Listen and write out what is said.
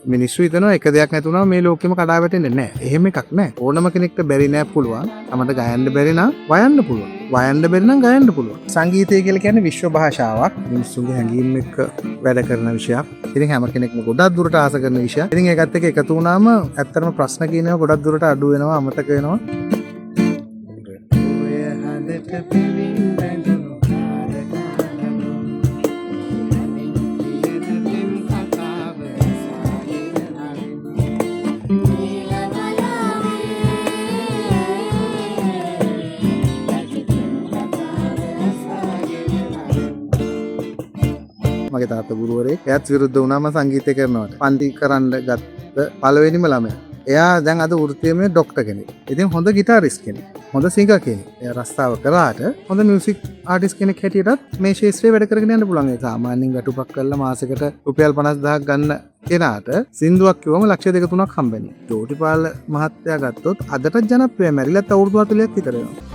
මිනිස්සු හිතනවා එක දෙයක් නැති වුණාම මේ ලෝකෙම කඩා වැටෙන්නේ නැහැ. එහෙම එකක් නැහැ. ඕනම කෙනෙක්ට බැරි නෑ පුළුවන්. අපිට ගයන්න බැරි නම් වයන්න පුළුවන්. වයන්න බැරි නම් ගයන්න පුළුවන්. සංගීතය කියලා කියන්නේ විශ්ව භාෂාවක්. මිනිස්සුන්ගේ හැඟීම් එක්ක වැඩ කරන විෂයක්. ඉතින් හැම කෙනෙක්ම ගොඩක් දුරට ආස කරන විෂයක්. ඉතින් ඒකත් එක්ක එකතු වුණාම ඇත්තටම ප්‍රශ්න කියනවා ගොඩක් දුරට අඩු වෙනවා, අමතක වෙනවා. මගේ තාත්තා ගුරුවරයෙක්. එයාත් විරුද්ධ වුණාම සංගීතය කරනවට. පන්ති කරන්න ගත්ත පළවෙනිම ළමයා. එයා දැන් අද වෘත්තීයමේ ඩොක්ටර් කෙනෙක්. ඉතින් හොඳ ගිටාරිස්ට් කෙනෙක්. හොඳ සිංගර් කෙනෙක්. එයා රස්තාව කරාට හොඳ මියුසික් ආටිස්ට් කෙනෙක් හැටියටත් මේ ශාස්ත්‍රයේ වැඩ කරගෙන යන්න පුළුවන්. ඒ සාමාන්‍යයෙන් වැටුපක් කරලා මාසෙකට රුපියල් 50000ක් ගන්න කෙනාට සින්දුවක් කිව්වම ලක්ෂ 2-3ක් හම්බෙනවා. ජෝතිපාල මහත්තයා ගත්තොත් අදටත් ජනප්‍රියයි. මැරිලත් අවුරුදු 40ක් විතර වෙනවා.